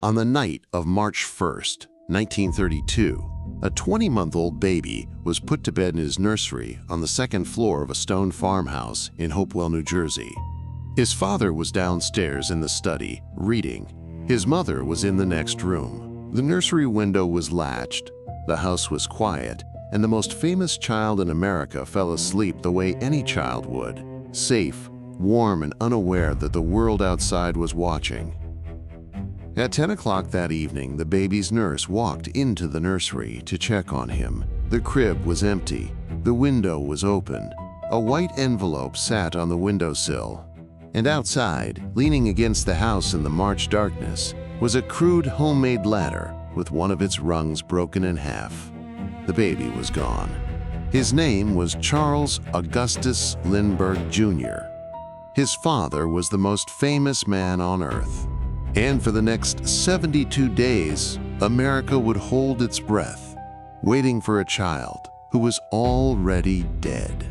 On the night of March 1st, 1932, a 20-month-old baby was put to bed in his nursery on the second floor of a stone farmhouse in Hopewell, New Jersey. His father was downstairs in the study, reading. His mother was in the next room. The nursery window was latched, the house was quiet, and the most famous child in America fell asleep the way any child would, safe, warm, and unaware that the world outside was watching. At 10 o'clock that evening, the baby's nurse walked into the nursery to check on him. The crib was empty. The window was open. A white envelope sat on the windowsill. And outside, leaning against the house in the March darkness, was a crude homemade ladder with one of its rungs broken in half. The baby was gone. His name was Charles Augustus Lindbergh, Jr. His father was the most famous man on earth. And for the next 72 days, America would hold its breath, waiting for a child who was already dead.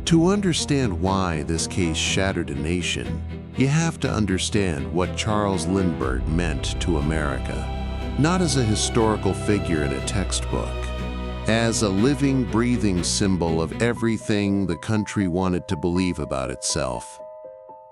To understand why this case shattered a nation, you have to understand what Charles Lindbergh meant to America, not as a historical figure in a textbook, as a living, breathing symbol of everything the country wanted to believe about itself.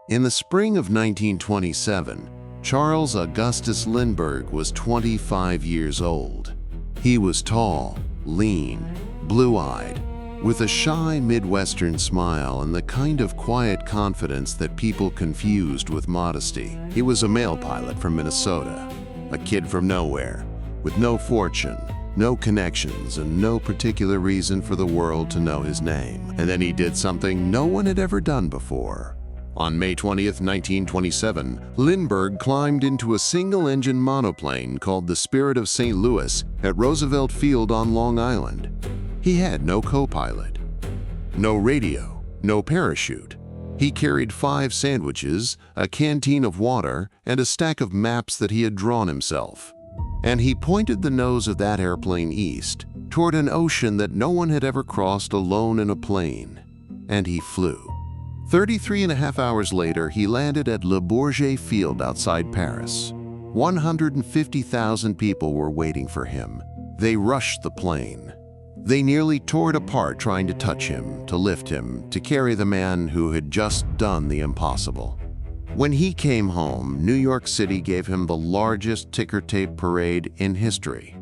In the spring of 1927, Charles Augustus Lindbergh was 25 years old. He was tall, lean, blue-eyed, with a shy Midwestern smile and the kind of quiet confidence that people confused with modesty. He was a mail pilot from Minnesota, a kid from nowhere, with no fortune, no connections, and no particular reason for the world to know his name. And then he did something no one had ever done before. On May 20th, 1927, Lindbergh climbed into a single-engine monoplane called the Spirit of St. Louis at Roosevelt Field on Long Island. He had no co-pilot, no radio, no parachute. He carried 5 sandwiches, a canteen of water, and a stack of maps that he had drawn himself. And he pointed the nose of that airplane east, toward an ocean that no one had ever crossed alone in a plane. And he flew. 33.5 hours later, he landed at Le Bourget Field outside Paris. 150,000 people were waiting for him. They rushed the plane. They nearly tore it apart trying to touch him, to lift him, to carry the man who had just done the impossible. When he came home, New York City gave him the largest ticker tape parade in history.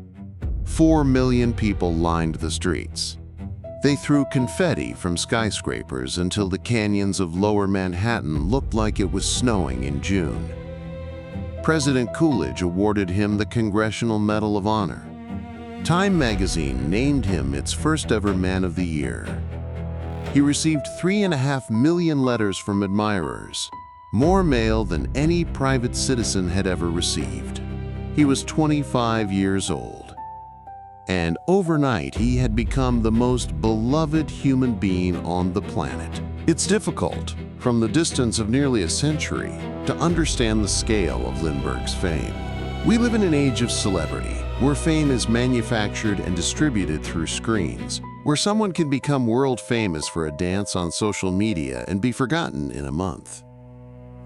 4 million people lined the streets. They threw confetti from skyscrapers until the canyons of Lower Manhattan looked like it was snowing in June. President Coolidge awarded him the Congressional Medal of Honor. Time magazine named him its first ever Man of the Year. He received 3.5 million letters from admirers, more mail than any private citizen had ever received. He was 25 years old. And overnight, he had become the most beloved human being on the planet. It's difficult, from the distance of nearly a century, to understand the scale of Lindbergh's fame. We live in an age of celebrity, where fame is manufactured and distributed through screens, where someone can become world famous for a dance on social media and be forgotten in a month.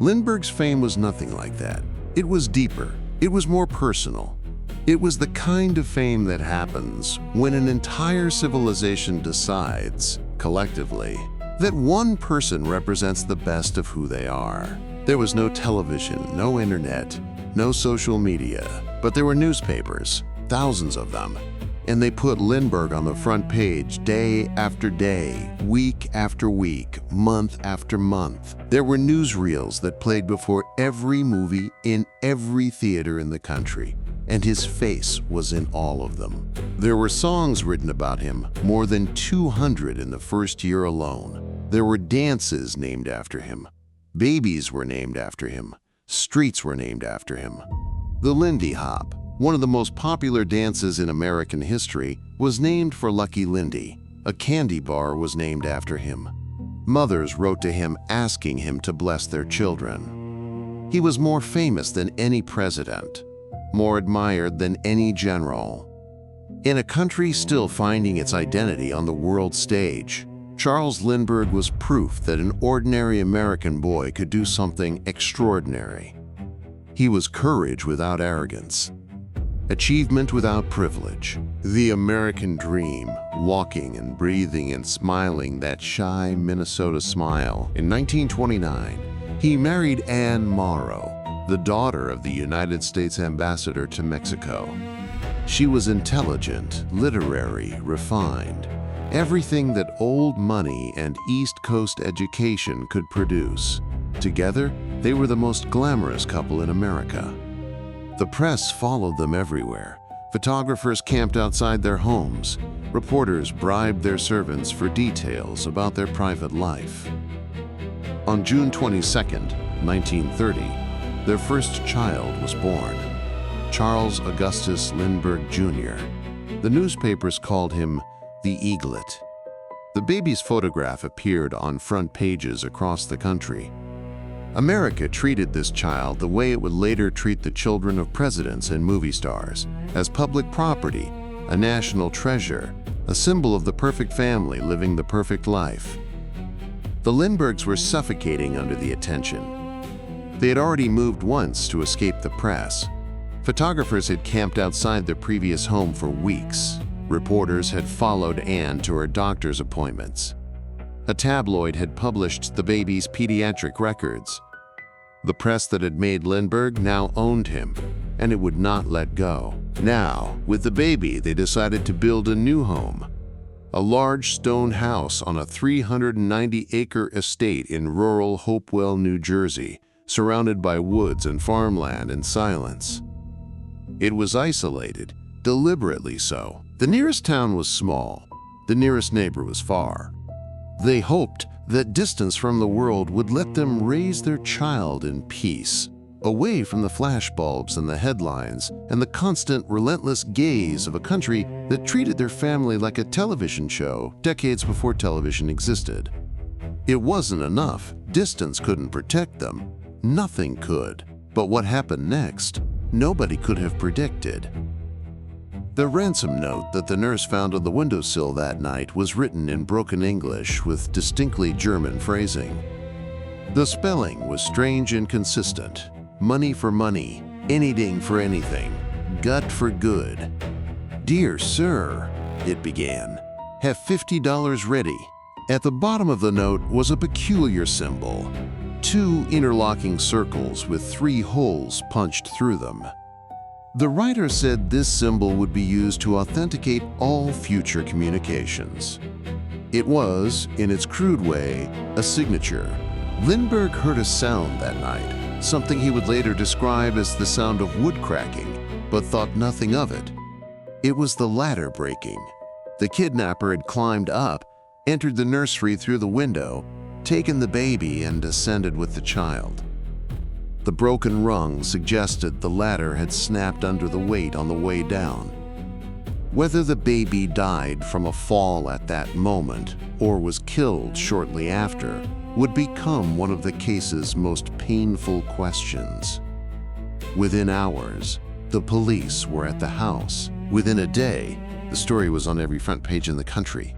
Lindbergh's fame was nothing like that. It was deeper. It was more personal. It was the kind of fame that happens when an entire civilization decides, collectively, that one person represents the best of who they are. There was no television, no internet, no social media, but there were newspapers, thousands of them, and they put Lindbergh on the front page day after day, week after week, month after month. There were newsreels that played before every movie in every theater in the country, and his face was in all of them. There were songs written about him, more than 200 in the first year alone. There were dances named after him. Babies were named after him. Streets were named after him. The Lindy Hop, one of the most popular dances in American history, was named for Lucky Lindy. A candy bar was named after him. Mothers wrote to him asking him to bless their children. He was more famous than any president, more admired than any general. In a country still finding its identity on the world stage, Charles Lindbergh was proof that an ordinary American boy could do something extraordinary. He was courage without arrogance, achievement without privilege, the American dream, walking and breathing and smiling that shy Minnesota smile. In 1929, he married Anne Morrow, the daughter of the United States ambassador to Mexico. She was intelligent, literary, refined, everything that old money and East Coast education could produce. Together, they were the most glamorous couple in America. The press followed them everywhere. Photographers camped outside their homes. Reporters bribed their servants for details about their private life. On June 22, 1930, their first child was born, Charles Augustus Lindbergh Jr. The newspapers called him the Eaglet. The baby's photograph appeared on front pages across the country. America treated this child the way it would later treat the children of presidents and movie stars, as public property, a national treasure, a symbol of the perfect family living the perfect life. The Lindberghs were suffocating under the attention. They had already moved once to escape the press. Photographers had camped outside their previous home for weeks. Reporters had followed Anne to her doctor's appointments. A tabloid had published the baby's pediatric records. The press that had made Lindbergh now owned him, and it would not let go. Now, with the baby, they decided to build a new home, a large stone house on a 390-acre estate in rural Hopewell, New Jersey, surrounded by woods and farmland and silence. It was isolated, deliberately so. The nearest town was small. The nearest neighbor was far. They hoped that distance from the world would let them raise their child in peace, away from the flashbulbs and the headlines and the constant, relentless gaze of a country that treated their family like a television show decades before television existed. It wasn't enough. Distance couldn't protect them. Nothing could. But what happened next, nobody could have predicted. The ransom note that the nurse found on the windowsill that night was written in broken English with distinctly German phrasing. The spelling was strange and consistent. Money for money, anything for anything, gut for good. "Dear sir," it began, "have $50 ready." At the bottom of the note was a peculiar symbol, 2 interlocking circles with 3 holes punched through them. The writer said this symbol would be used to authenticate all future communications. It was, in its crude way, a signature. Lindbergh heard a sound that night, something he would later describe as the sound of wood cracking, but thought nothing of it. It was the ladder breaking. The kidnapper had climbed up, entered the nursery through the window, taken the baby, and descended with the child. The broken rung suggested the ladder had snapped under the weight on the way down. Whether the baby died from a fall at that moment or was killed shortly after would become one of the case's most painful questions. Within hours, the police were at the house. Within a day, the story was on every front page in the country.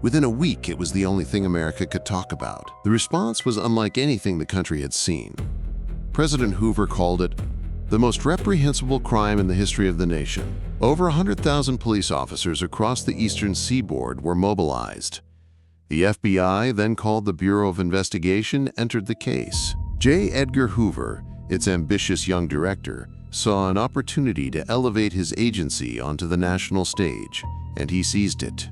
Within a week, it was the only thing America could talk about. The response was unlike anything the country had seen. President Hoover called it the most reprehensible crime in the history of the nation. Over 100,000 police officers across the eastern seaboard were mobilized. The FBI, then called the Bureau of Investigation, entered the case. J. Edgar Hoover, its ambitious young director, saw an opportunity to elevate his agency onto the national stage, and he seized it.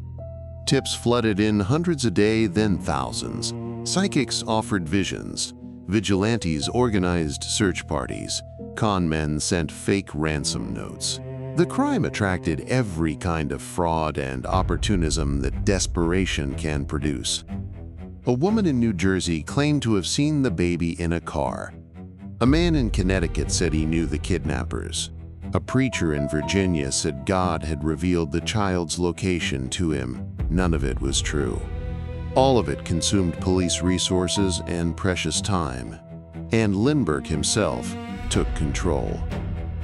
Tips flooded in hundreds a day, then thousands. Psychics offered visions. Vigilantes organized search parties. Con men sent fake ransom notes. The crime attracted every kind of fraud and opportunism that desperation can produce. A woman in New Jersey claimed to have seen the baby in a car. A man in Connecticut said he knew the kidnappers. A preacher in Virginia said God had revealed the child's location to him. None of it was true. All of it consumed police resources and precious time. And Lindbergh himself took control.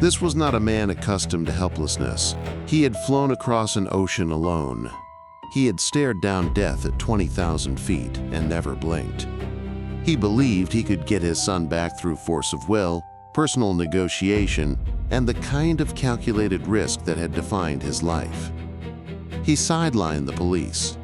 This was not a man accustomed to helplessness. He had flown across an ocean alone. He had stared down death at 20,000 feet and never blinked. He believed he could get his son back through force of will, personal negotiation, and the kind of calculated risk that had defined his life. He sidelined the police.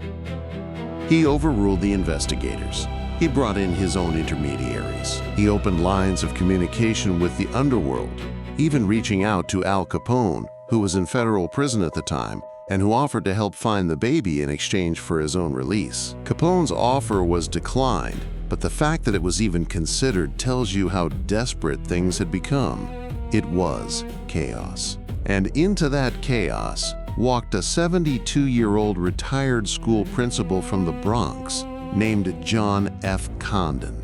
He overruled the investigators. He brought in his own intermediaries. He opened lines of communication with the underworld, even reaching out to Al Capone, who was in federal prison at the time and who offered to help find the baby in exchange for his own release. Capone's offer was declined, but the fact that it was even considered tells you how desperate things had become. It was chaos. And into that chaos walked a 72-year-old retired school principal from the Bronx named John F. Condon.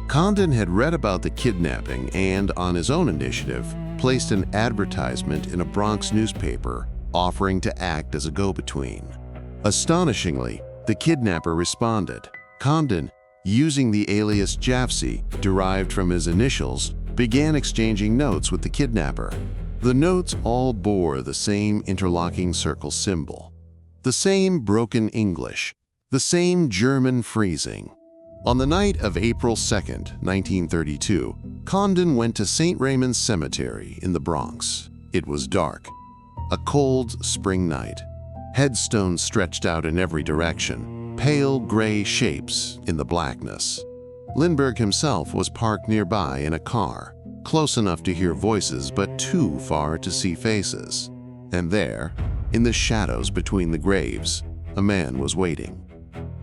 Condon had read about the kidnapping and, on his own initiative, placed an advertisement in a Bronx newspaper offering to act as a go-between. Astonishingly, the kidnapper responded. Condon, using the alias Jafsy, derived from his initials, began exchanging notes with the kidnapper. The notes all bore the same interlocking circle symbol, the same broken English, the same German phrasing. On the night of April 2nd, 1932, Condon went to St. Raymond's Cemetery in the Bronx. It was dark. A cold spring night. Headstones stretched out in every direction, pale gray shapes in the blackness. Lindbergh himself was parked nearby in a car, close enough to hear voices but too far to see faces. And there, in the shadows between the graves, a man was waiting.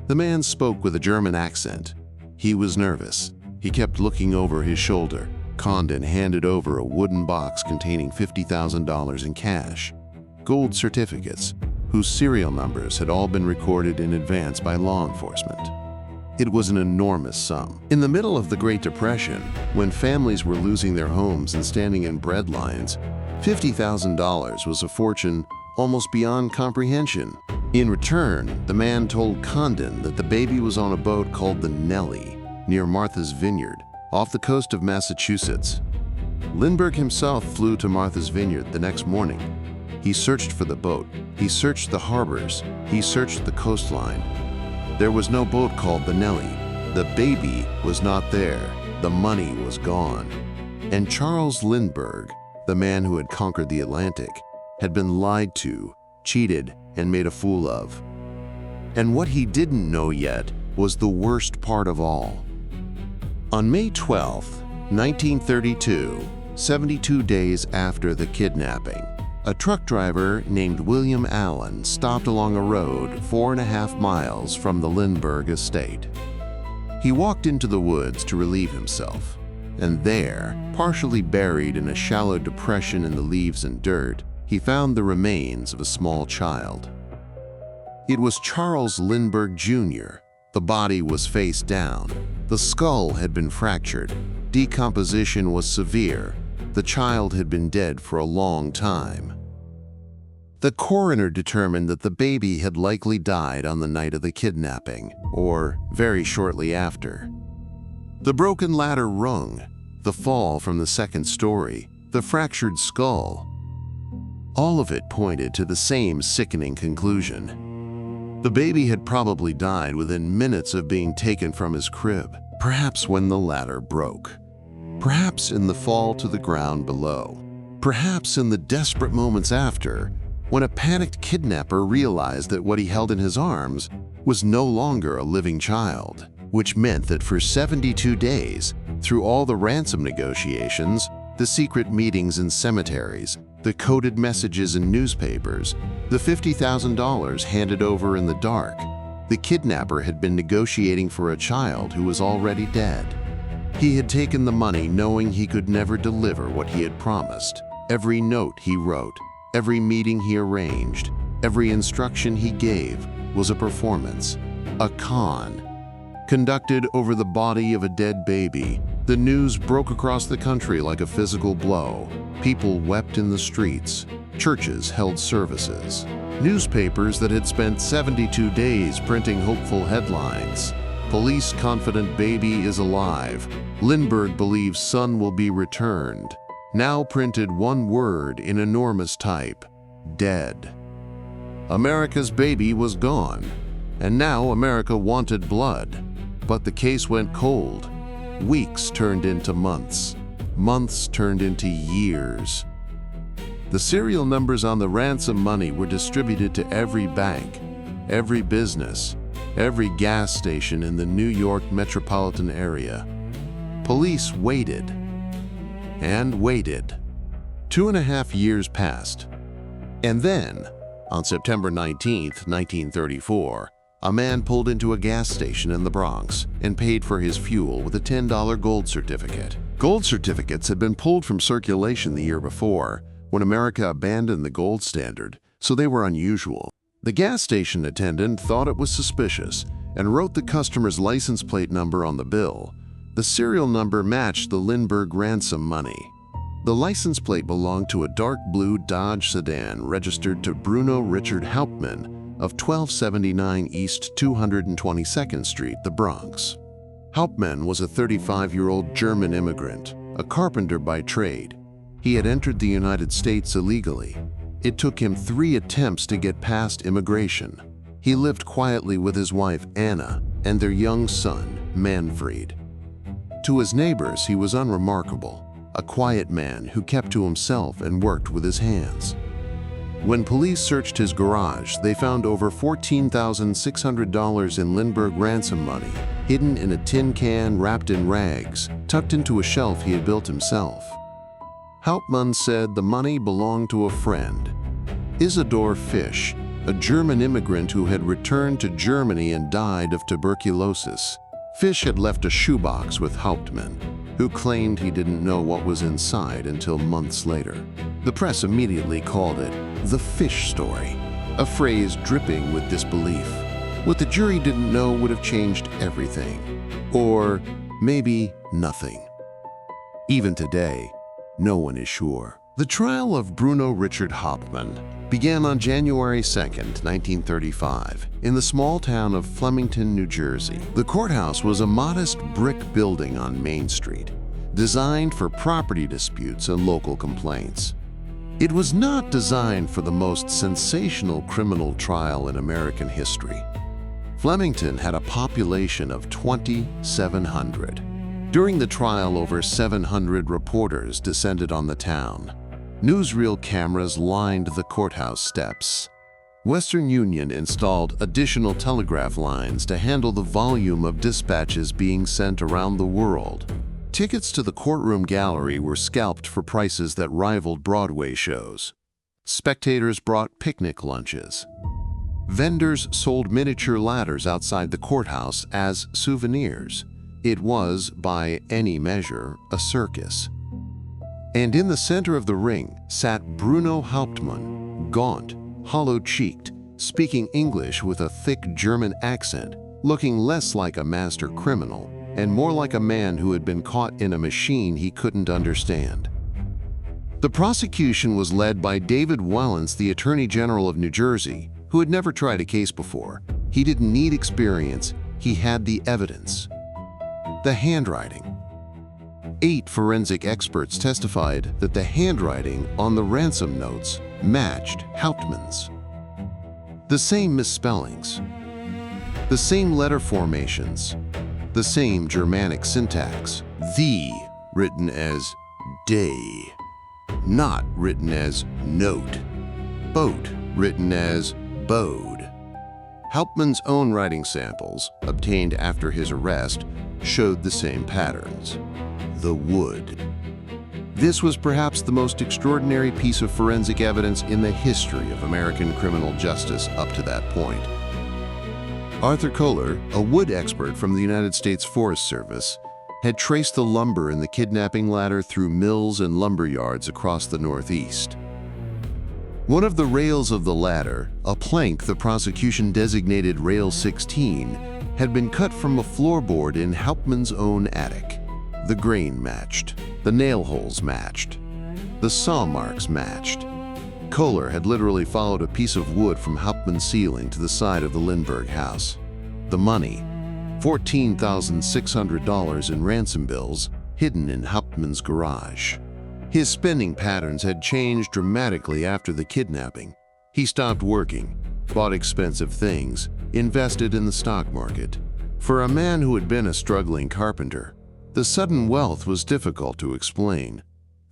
The man spoke with a German accent. He was nervous. He kept looking over his shoulder. Condon handed over a wooden box containing $50,000 in cash, gold certificates, whose serial numbers had all been recorded in advance by law enforcement. It was an enormous sum. In the middle of the Great Depression, when families were losing their homes and standing in bread lines, $50,000 was a fortune almost beyond comprehension. In return, the man told Condon that the baby was on a boat called the Nellie near Martha's Vineyard, off the coast of Massachusetts. Lindbergh himself flew to Martha's Vineyard the next morning. He searched for the boat. He searched the harbors. He searched the coastline. There was no boat called the Nellie. The baby was not there. The money was gone. And Charles Lindbergh, the man who had conquered the Atlantic, had been lied to, cheated, and made a fool of. And what he didn't know yet was the worst part of all. On May 12, 1932, 72 days after the kidnapping, a truck driver named William Allen stopped along a road 4.5 miles from the Lindbergh estate. He walked into the woods to relieve himself, and there, partially buried in a shallow depression in the leaves and dirt, he found the remains of a small child. It was Charles Lindbergh Jr. The body was face down. The skull had been fractured. Decomposition was severe. The child had been dead for a long time. The coroner determined that the baby had likely died on the night of the kidnapping, or very shortly after. The broken ladder rung, the fall from the second story, the fractured skull. All of it pointed to the same sickening conclusion. The baby had probably died within minutes of being taken from his crib, perhaps when the ladder broke, perhaps in the fall to the ground below, perhaps in the desperate moments after, when a panicked kidnapper realized that what he held in his arms was no longer a living child, which meant that for 72 days, through all the ransom negotiations, the secret meetings in cemeteries, the coded messages in newspapers, the $50,000 handed over in the dark, the kidnapper had been negotiating for a child who was already dead. He had taken the money knowing he could never deliver what he had promised. Every note he wrote, every meeting he arranged, every instruction he gave was a performance, a con. Conducted over the body of a dead baby, the news broke across the country like a physical blow. People wept in the streets. Churches held services. Newspapers that had spent 72 days printing hopeful headlines. Police confident baby is alive. Lindbergh believes son will be returned. Now printed one word in enormous type: dead. America's baby was gone, and now America wanted blood. But the case went cold. Weeks turned into months. Months turned into years. The serial numbers on the ransom money were distributed to every bank, every business, every gas station in the New York metropolitan area. Police waited and waited. 2.5 years passed. And then, on September 19, 1934, a man pulled into a gas station in the Bronx and paid for his fuel with a $10 gold certificate. Gold certificates had been pulled from circulation the year before, when America abandoned the gold standard, so they were unusual. The gas station attendant thought it was suspicious and wrote the customer's license plate number on the bill. The serial number matched the Lindbergh ransom money. The license plate belonged to a dark blue Dodge sedan registered to Bruno Richard Hauptmann of 1279 East 222nd Street, the Bronx. Hauptmann was a 35-year-old German immigrant, a carpenter by trade. He had entered the United States illegally. It took him 3 attempts to get past immigration. He lived quietly with his wife, Anna, and their young son, Manfred. To his neighbors, he was unremarkable, a quiet man who kept to himself and worked with his hands. When police searched his garage, they found over $14,600 in Lindbergh ransom money, hidden in a tin can wrapped in rags, tucked into a shelf he had built himself. Hauptmann said the money belonged to a friend, Isidor Fisch, a German immigrant who had returned to Germany and died of tuberculosis. Fisch had left a shoebox with Hauptmann, who claimed he didn't know what was inside until months later. The press immediately called it the Fisch story, a phrase dripping with disbelief. What the jury didn't know would have changed everything, or maybe nothing. Even today, no one is sure. The trial of Bruno Richard Hauptmann began on January 2, 1935, in the small town of Flemington, New Jersey. The courthouse was a modest brick building on Main Street, designed for property disputes and local complaints. It was not designed for the most sensational criminal trial in American history. Flemington had a population of 2,700. During the trial, over 700 reporters descended on the town. Newsreel cameras lined the courthouse steps. Western Union installed additional telegraph lines to handle the volume of dispatches being sent around the world. Tickets to the courtroom gallery were scalped for prices that rivaled Broadway shows. Spectators brought picnic lunches. Vendors sold miniature ladders outside the courthouse as souvenirs. It was, by any measure, a circus. And in the center of the ring sat Bruno Hauptmann, gaunt, hollow-cheeked, speaking English with a thick German accent, looking less like a master criminal and more like a man who had been caught in a machine he couldn't understand. The prosecution was led by David Wellens, the Attorney General of New Jersey, who had never tried a case before. He didn't need experience, he had the evidence. The handwriting. 8 forensic experts testified that the handwriting on the ransom notes matched Hauptmann's. The same misspellings, the same letter formations, the same Germanic syntax. The written as day, not written as note. Boat written as bode. Hauptmann's own writing samples, obtained after his arrest, showed the same patterns. The wood. This was perhaps the most extraordinary piece of forensic evidence in the history of American criminal justice up to that point. Arthur Kohler, a wood expert from the United States Forest Service, had traced the lumber in the kidnapping ladder through mills and lumber yards across the Northeast. One of the rails of the ladder, a plank the prosecution designated Rail 16, had been cut from a floorboard in Hauptmann's own attic. The grain matched, the nail holes matched, the saw marks matched. Kohler had literally followed a piece of wood from Hauptmann's ceiling to the side of the Lindbergh house. The money, $14,600 in ransom bills, hidden in Hauptmann's garage. His spending patterns had changed dramatically after the kidnapping. He stopped working, bought expensive things, invested in the stock market. For a man who had been a struggling carpenter, The sudden wealth was difficult to explain.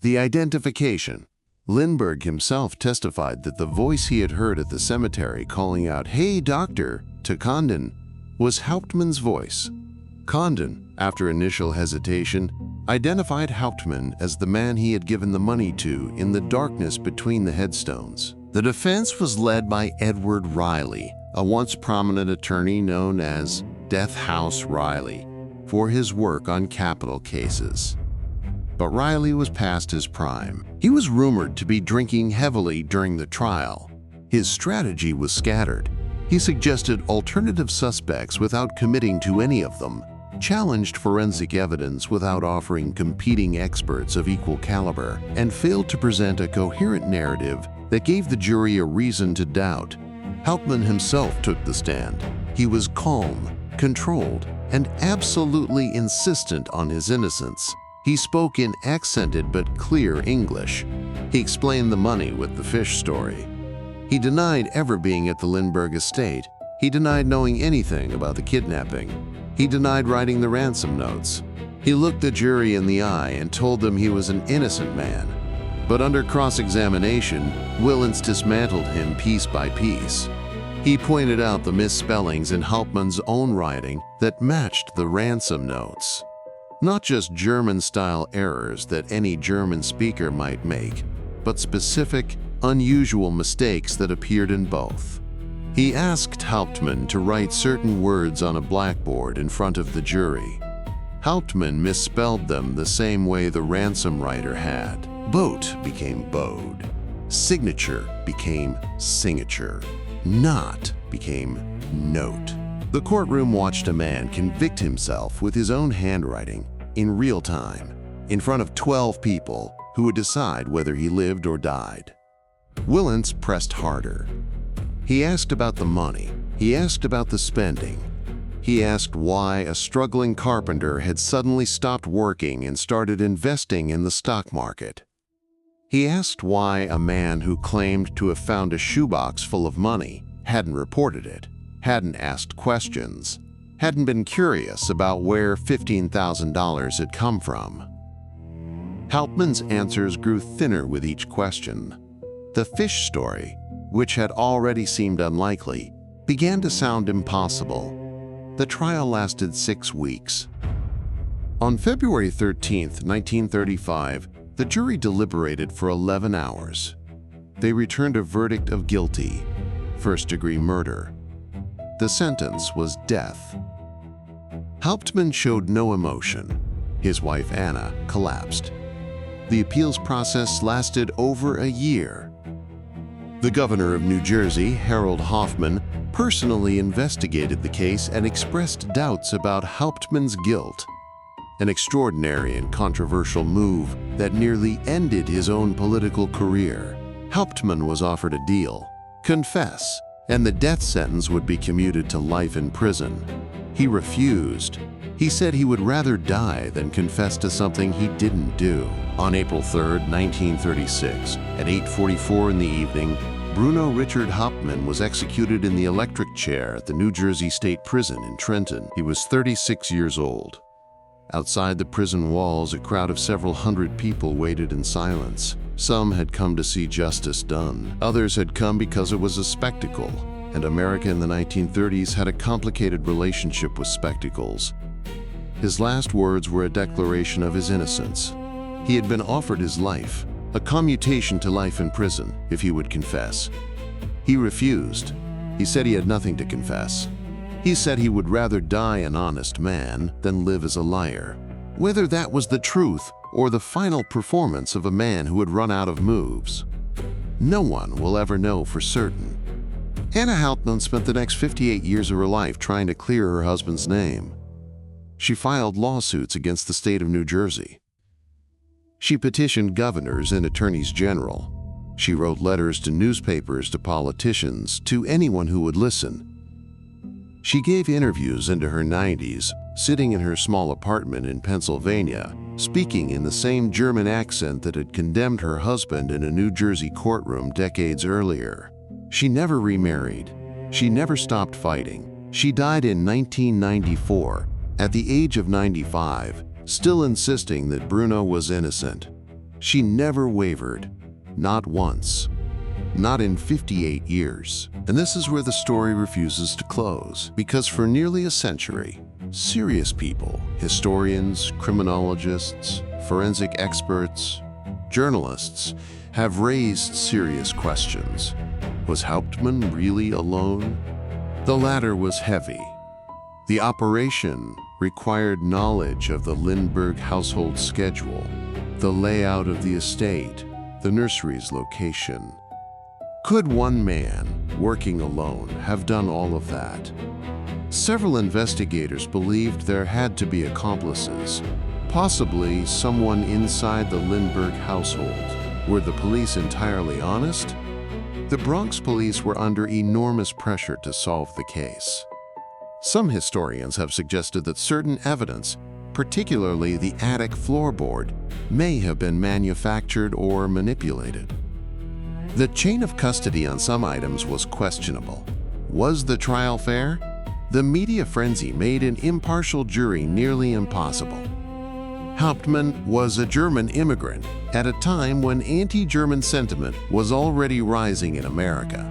The identification. Lindbergh himself testified that the voice he had heard at the cemetery calling out, "Hey, doctor," to Condon, was Hauptmann's voice. Condon, after initial hesitation, identified Hauptmann as the man he had given the money to in the darkness between the headstones. The defense was led by Edward Riley, a once prominent attorney known as Death House Riley, for his work on capital cases. But Riley was past his prime. He was rumored to be drinking heavily during the trial. His strategy was scattered. He suggested alternative suspects without committing to any of them, challenged forensic evidence without offering competing experts of equal caliber, and failed to present a coherent narrative that gave the jury a reason to doubt. Hauptmann himself took the stand. He was calm, controlled, and absolutely insistent on his innocence. He spoke in accented but clear English. He explained the money with the fish story. He denied ever being at the Lindbergh estate. He denied knowing anything about the kidnapping. He denied writing the ransom notes. He looked the jury in the eye and told them he was an innocent man. But under cross-examination, Willens dismantled him piece by piece. He pointed out the misspellings in Hauptmann's own writing that matched the ransom notes. Not just German-style errors that any German speaker might make, but specific, unusual mistakes that appeared in both. He asked Hauptmann to write certain words on a blackboard in front of the jury. Hauptmann misspelled them the same way the ransom writer had. Boat became bode. Signature became signature. Not became note. The courtroom watched a man convict himself with his own handwriting in real time, in front of 12 people who would decide whether he lived or died. Willens pressed harder. He asked about the money. He asked about the spending. He asked why a struggling carpenter had suddenly stopped working and started investing in the stock market. He asked why a man who claimed to have found a shoebox full of money hadn't reported it, hadn't asked questions, hadn't been curious about where $15,000 had come from. Hauptmann's answers grew thinner with each question. The fish story, which had already seemed unlikely, began to sound impossible. The trial lasted 6 weeks. On February 13, 1935, the jury deliberated for 11 hours. They returned a verdict of guilty, first-degree murder. The sentence was death. Hauptmann showed no emotion. His wife, Anna, collapsed. The appeals process lasted over a year. The governor of New Jersey, Harold Hoffman, personally investigated the case and expressed doubts about Hauptmann's guilt. An extraordinary and controversial move that nearly ended his own political career. Hauptmann was offered a deal: confess, and the death sentence would be commuted to life in prison. He refused. He said he would rather die than confess to something he didn't do. On April 3, 1936, at 8:44 in the evening, Bruno Richard Hauptmann was executed in the electric chair at the New Jersey State Prison in Trenton. He was 36 years old. Outside the prison walls, a crowd of several hundred people waited in silence. Some had come to see justice done. Others had come because it was a spectacle, and America in the 1930s had a complicated relationship with spectacles. His last words were a declaration of his innocence. He had been offered his life, a commutation to life in prison, if he would confess. He refused. He said he had nothing to confess. He said he would rather die an honest man than live as a liar. Whether that was the truth or the final performance of a man who had run out of moves, no one will ever know for certain. Anna Hauptmann spent the next 58 years of her life trying to clear her husband's name. She filed lawsuits against the state of New Jersey. She petitioned governors and attorneys general. She wrote letters to newspapers, to politicians, to anyone who would listen. She gave interviews into her 90s, sitting in her small apartment in Pennsylvania, speaking in the same German accent that had condemned her husband in a New Jersey courtroom decades earlier. She never remarried. She never stopped fighting. She died in 1994, at the age of 95, still insisting that Bruno was innocent. She never wavered, not once, not in 58 years. And this is where the story refuses to close, because for nearly a century, serious people, historians, criminologists, forensic experts, journalists, have raised serious questions. Was Hauptmann really alone? The latter was heavy. The operation required knowledge of the Lindbergh household schedule, the layout of the estate, the nursery's location. Could one man, working alone, have done all of that? Several investigators believed there had to be accomplices, possibly someone inside the Lindbergh household. Were the police entirely honest? The Bronx police were under enormous pressure to solve the case. Some historians have suggested that certain evidence, particularly the attic floorboard, may have been manufactured or manipulated. The chain of custody on some items was questionable. Was the trial fair? The media frenzy made an impartial jury nearly impossible. Hauptmann was a German immigrant at a time when anti-German sentiment was already rising in America.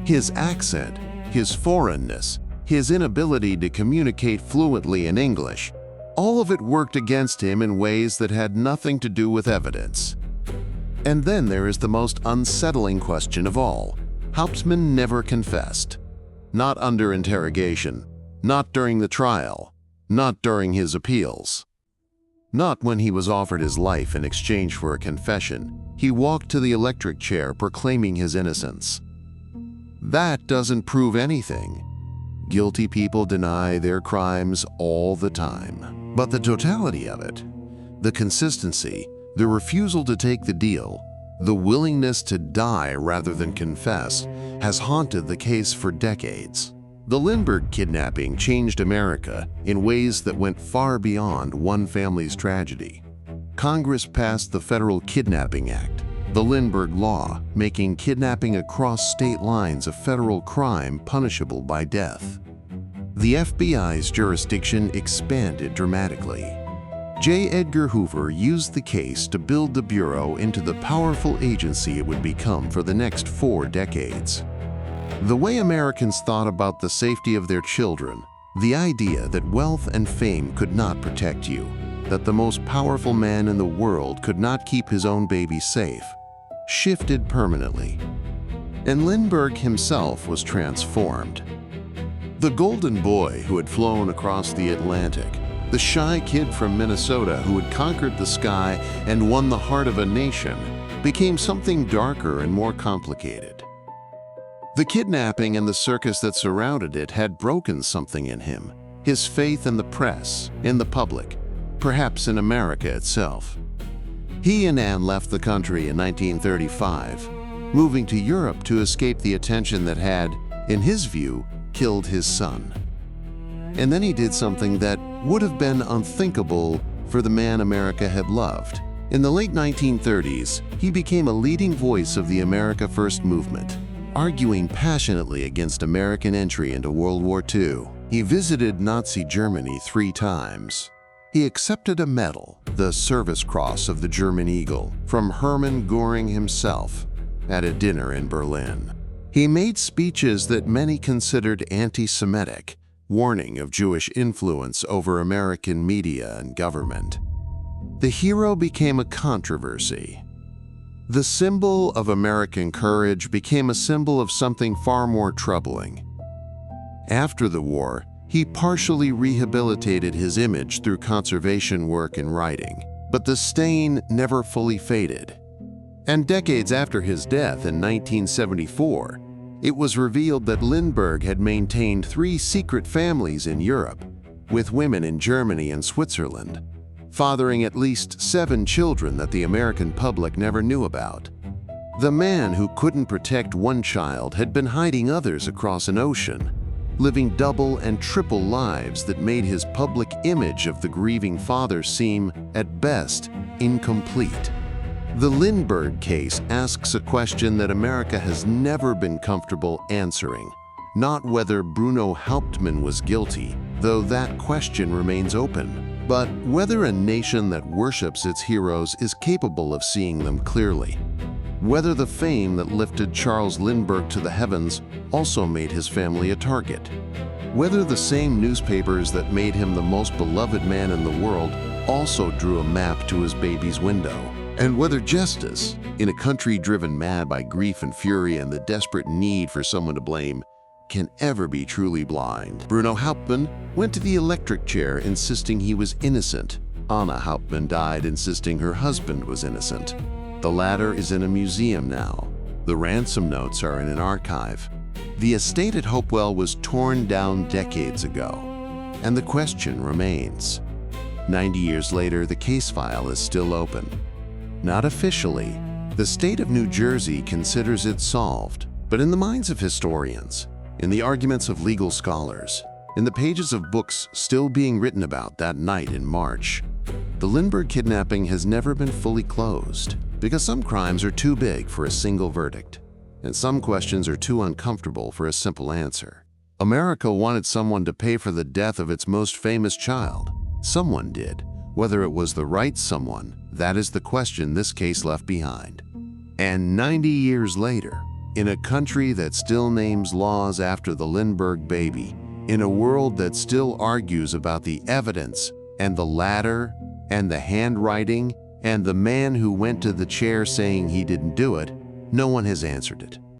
His accent, his foreignness, his inability to communicate fluently in English, all of it worked against him in ways that had nothing to do with evidence. And then there is the most unsettling question of all. Hauptmann never confessed. Not under interrogation, not during the trial, not during his appeals. Not when he was offered his life in exchange for a confession. He walked to the electric chair proclaiming his innocence. That doesn't prove anything. Guilty people deny their crimes all the time. But the totality of it, the consistency, the refusal to take the deal, the willingness to die rather than confess, has haunted the case for decades. The Lindbergh kidnapping changed America in ways that went far beyond one family's tragedy. Congress passed the Federal Kidnapping Act, the Lindbergh Law, making kidnapping across state lines a federal crime punishable by death. The FBI's jurisdiction expanded dramatically. J. Edgar Hoover used the case to build the Bureau into the powerful agency it would become for the next 4 decades. The way Americans thought about the safety of their children, the idea that wealth and fame could not protect you, that the most powerful man in the world could not keep his own baby safe, shifted permanently. And Lindbergh himself was transformed. The golden boy who had flown across the Atlantic, the shy kid from Minnesota who had conquered the sky and won the heart of a nation, became something darker and more complicated. The kidnapping and the circus that surrounded it had broken something in him, his faith in the press, in the public, perhaps in America itself. He and Anne left the country in 1935, moving to Europe to escape the attention that had, in his view, killed his son. And then he did something that would have been unthinkable for the man America had loved. In the late 1930s, he became a leading voice of the America First movement, arguing passionately against American entry into World War II. He visited Nazi Germany 3 times. He accepted a medal, the Service Cross of the German Eagle, from Hermann Göring himself at a dinner in Berlin. He made speeches that many considered anti-Semitic, warning of Jewish influence over American media and government. The hero became a controversy. The symbol of American courage became a symbol of something far more troubling. After the war, he partially rehabilitated his image through conservation work and writing, but the stain never fully faded. And decades after his death in 1974, it was revealed that Lindbergh had maintained 3 secret families in Europe, with women in Germany and Switzerland, fathering at least 7 children that the American public never knew about. The man who couldn't protect one child had been hiding others across an ocean, living double and triple lives that made his public image of the grieving father seem, at best, incomplete. The Lindbergh case asks a question that America has never been comfortable answering, not whether Bruno Hauptmann was guilty, though that question remains open. but whether a nation that worships its heroes is capable of seeing them clearly. Whether the fame that lifted Charles Lindbergh to the heavens also made his family a target. Whether the same newspapers that made him the most beloved man in the world also drew a map to his baby's window. And whether justice, in a country driven mad by grief and fury and the desperate need for someone to blame, can ever be truly blind. Bruno Hauptmann went to the electric chair insisting he was innocent. Anna Hauptmann died insisting her husband was innocent. The latter is in a museum now. The ransom notes are in an archive. The estate at Hopewell was torn down decades ago, and the question remains. 90 years later, the case file is still open. Not officially, the state of New Jersey considers it solved, but in the minds of historians, in the arguments of legal scholars, in the pages of books still being written about that night in March, the Lindbergh kidnapping has never been fully closed, because some crimes are too big for a single verdict, and some questions are too uncomfortable for a simple answer. America wanted someone to pay for the death of its most famous child. Someone did. Whether it was the right someone, that is the question this case left behind. And 90 years later, in a country that still names laws after the Lindbergh baby, in a world that still argues about the evidence and the ladder and the handwriting and the man who went to the chair saying he didn't do it, no one has answered it.